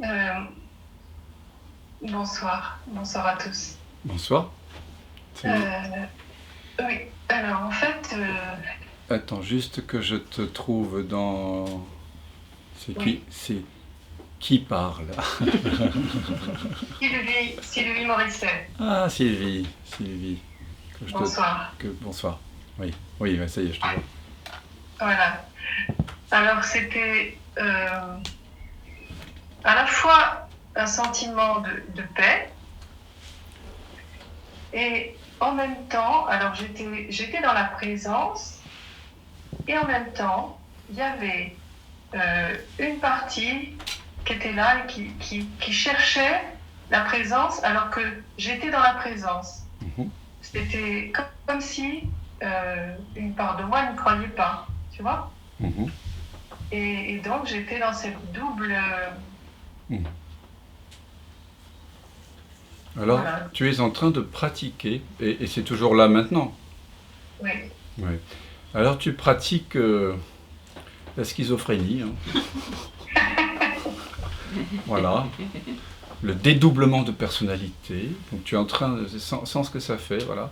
Euh, bonsoir à tous. Bonsoir. Oui, alors en fait, Attends, juste que je te trouve dans... oui, C'est qui parle? Sylvie Morisset. Ah, Sylvie. Que je te... Bonsoir. Bonsoir. Oui, oui, ça y est, je te vois. Voilà. Alors c'était à la fois un sentiment de paix et en même temps, alors j'étais dans la présence et en même temps, il y avait une partie qui était là et qui cherchait la présence alors que j'étais dans la présence. C'était comme si une part de moi ne croyait pas, tu vois. Et donc j'étais dans cette double... Alors, Voilà. tu es en train de pratiquer, et c'est toujours là maintenant. Oui. Oui. Alors, tu pratiques la schizophrénie. Hein. Voilà. Le dédoublement de personnalité. Donc, tu es en train, sans ce que ça fait, voilà.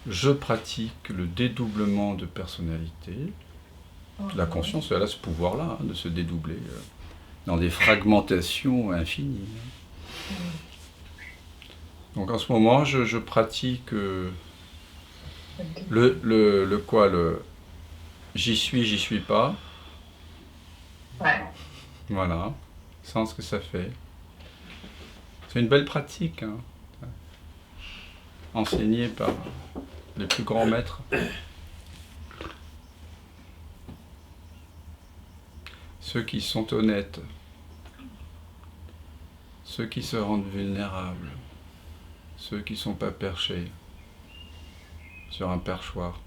Je pratique le dédoublement de personnalité. La conscience, elle a ce pouvoir-là, hein, de se dédoubler dans des fragmentations infinies. Donc en ce moment, je pratique le quoi, le j'y suis pas. Ouais. Voilà, sans ce que ça fait. C'est une belle pratique, hein, enseignée par les plus grands maîtres. Ceux qui sont honnêtes, ceux qui se rendent vulnérables, ceux qui ne sont pas perchés sur un perchoir,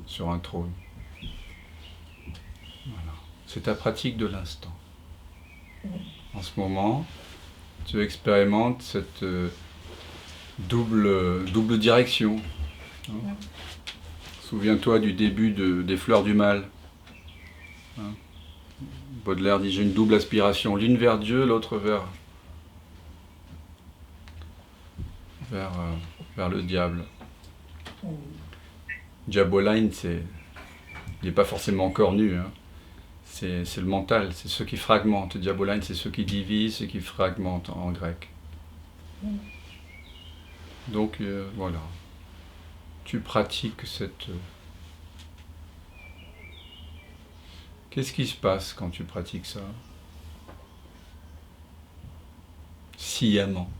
sur un trône. Voilà. C'est ta pratique de l'instant. En ce moment, tu expérimentes cette double direction. Hein. Souviens-toi du début des Fleurs du Mal. Hein. Baudelaire dit j'ai une double aspiration, l'une vers Dieu, l'autre vers le diable. Diaboline, il n'est pas forcément encore nu. Hein. C'est le mental, c'est ceux qui fragmentent. Diaboline, c'est ceux qui divisent, ceux qui fragmentent en grec. Donc voilà, tu pratiques cette... Qu'est-ce qui se passe quand tu pratiques ça? Sciemment.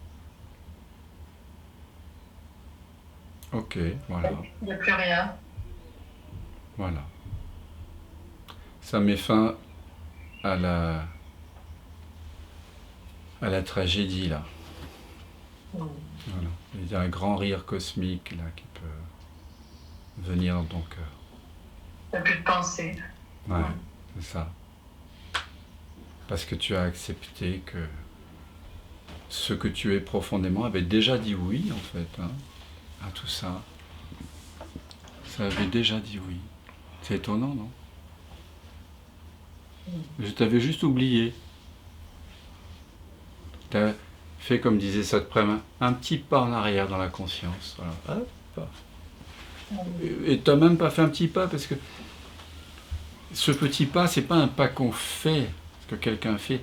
Ok, voilà. Il n'y a plus rien. Voilà. Ça met fin à la tragédie, là. Voilà. Il y a un grand rire cosmique, là, qui peut venir dans ton cœur. Il n'y a plus de pensée. Ouais, c'est ça. Parce que tu as accepté que ce que tu es profondément avait déjà dit oui, en fait, hein, à tout ça. Ça avait déjà dit oui. C'est étonnant, non? Je t'avais juste oublié. Tu as fait, comme disait Satprem, un petit pas en arrière dans la conscience. Voilà. Hop. Et tu n'as même pas fait un petit pas, parce que ce petit pas, c'est pas un pas qu'on fait, que quelqu'un fait,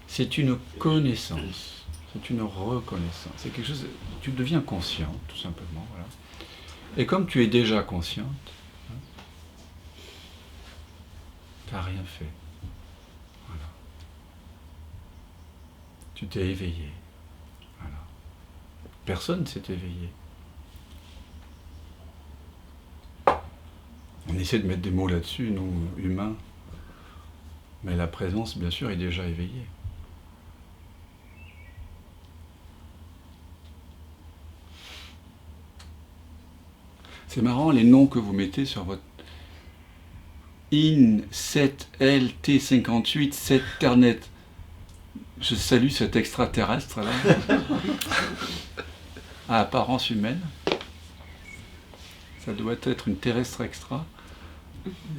c'est une connaissance, c'est une reconnaissance. C'est quelque chose, tu deviens conscient, tout simplement. Voilà. Et comme tu es déjà consciente, hein, tu n'as rien fait. Voilà. Tu t'es éveillé. Voilà. Personne ne s'est éveillé. On essaie de mettre des mots là-dessus, nous, humains. Mais la présence, bien sûr, est déjà éveillée. C'est marrant les noms que vous mettez sur votre IN7LT58 7ternet. Je salue cet extraterrestre là, à apparence humaine. Ça doit être une terrestre extra.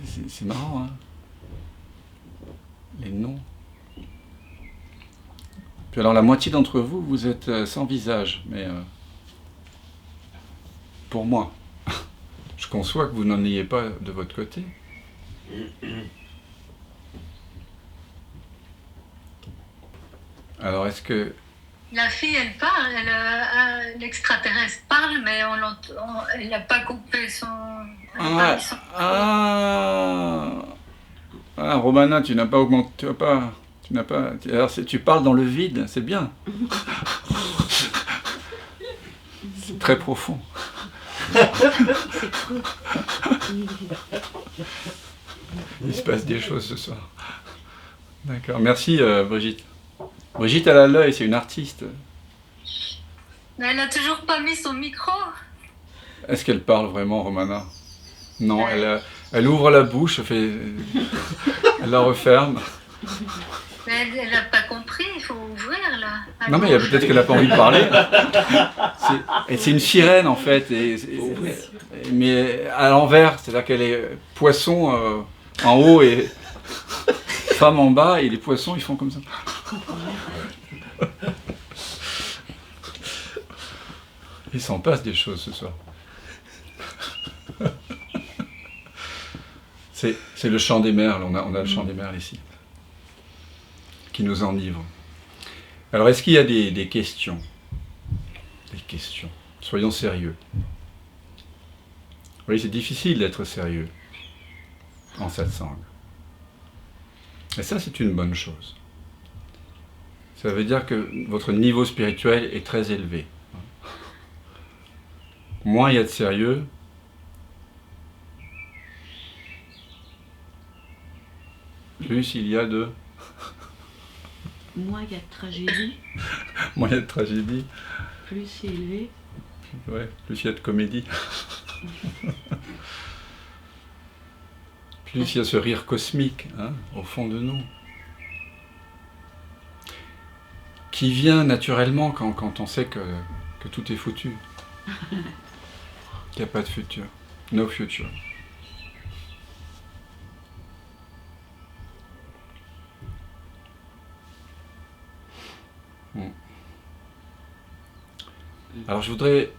C'est marrant, hein, les noms. Puis alors la moitié d'entre vous, vous êtes sans visage, mais pour moi, je conçois que vous n'en ayez pas de votre côté. Alors est-ce que... La fille, elle parle, l'extraterrestre parle, mais elle n'a pas coupé son... Romana, tu n'as pas augmenté, alors tu parles dans le vide, c'est bien. C'est très profond. Il se passe des choses ce soir. D'accord, merci Brigitte. Brigitte, elle a l'œil, c'est une artiste. Mais elle n'a toujours pas mis son micro. Est-ce qu'elle parle vraiment, Romana? Non, elle ouvre la bouche, elle la referme. Mais elle n'a pas compris, il faut ouvrir là. Non, mais peut-être qu'elle n'a pas envie de parler. C'est une sirène en fait, mais à l'envers, c'est-à-dire qu'elle est poisson en haut et femme en bas, et les poissons ils font comme ça. Il s'en passe des choses ce soir. C'est le chant des merles, on a le chant des merles ici, qui nous enivre. Alors est-ce qu'il y a des questions? Des questions. Soyons sérieux. Oui, c'est difficile d'être sérieux en satsang. Et ça, c'est une bonne chose. Ça veut dire que votre niveau spirituel est très élevé. Moins il y a de sérieux, plus il y a de... Moins il y a de tragédie. Moins il y a de tragédie. Plus c'est élevé. Ouais, plus il y a de comédie. Plus il y a ce rire cosmique, hein, au fond de nous. Qui vient naturellement quand on sait que tout est foutu. Qu'il n'y a pas de futur. No future. Alors je voudrais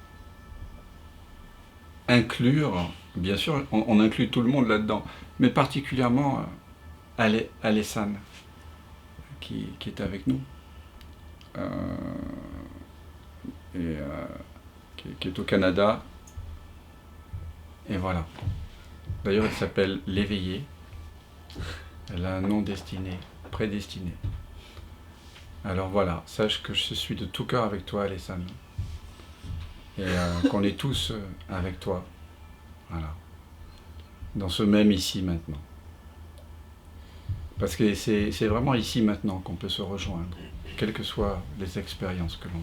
inclure, bien sûr, on inclut tout le monde là-dedans, mais particulièrement Alessane, qui est avec nous, qui est au Canada, et voilà. D'ailleurs, elle s'appelle l'Éveillée, elle a un nom destiné, prédestiné. Alors voilà, sache que je suis de tout cœur avec toi, Alessane. Et qu'on est tous avec toi, voilà, dans ce même ici maintenant. Parce que c'est vraiment ici maintenant qu'on peut se rejoindre, quelles que soient les expériences que l'on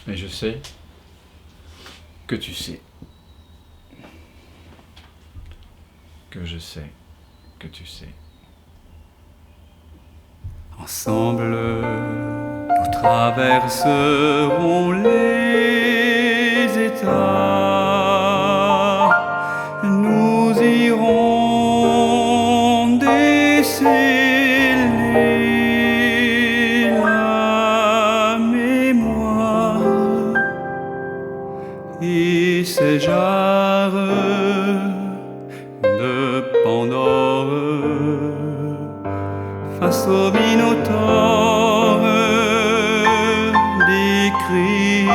vit. Et je sais que tu sais, que je sais, que tu sais. Ensemble, nous traverserons les états, nous irons déceler la mémoire et ces jarres de Pandore face au Minotaure des cris,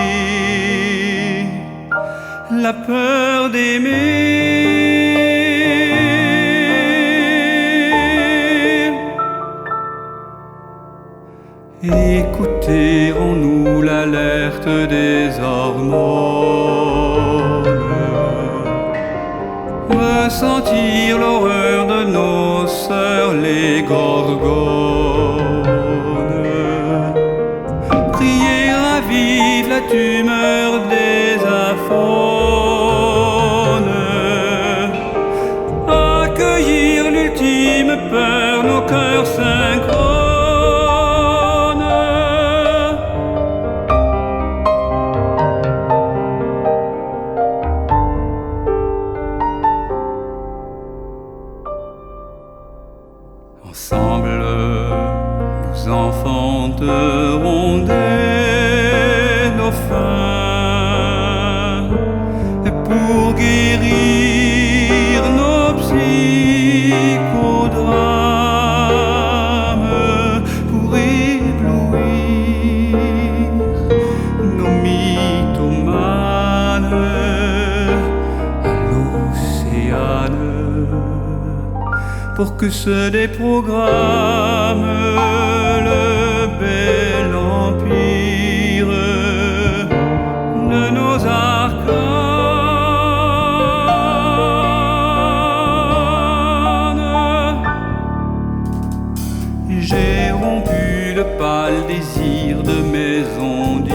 la peur d'aimer. Écoutez en nous l'alerte des hormones, ressentir l'horreur de nos sœurs les gorgones, prier à vivre la tumeur des aphones, accueillir l'ultime peur, nos cœurs synchrones. Ensemble, sonder nos fins pour guérir nos psychodrames, pour éblouir nos mythomanes à l'océane, pour que se déprogramme le bel empire de nos arcanes. J'ai rompu le pâle désir de mes ondines,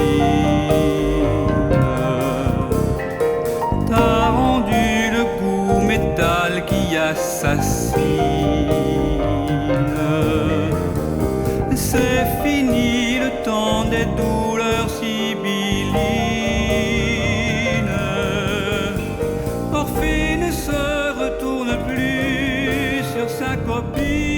t'as rendu le goût métal qui assassine. C'est fini le temps des douleurs sibyllines. Orphée ne se retourne plus sur sa copine.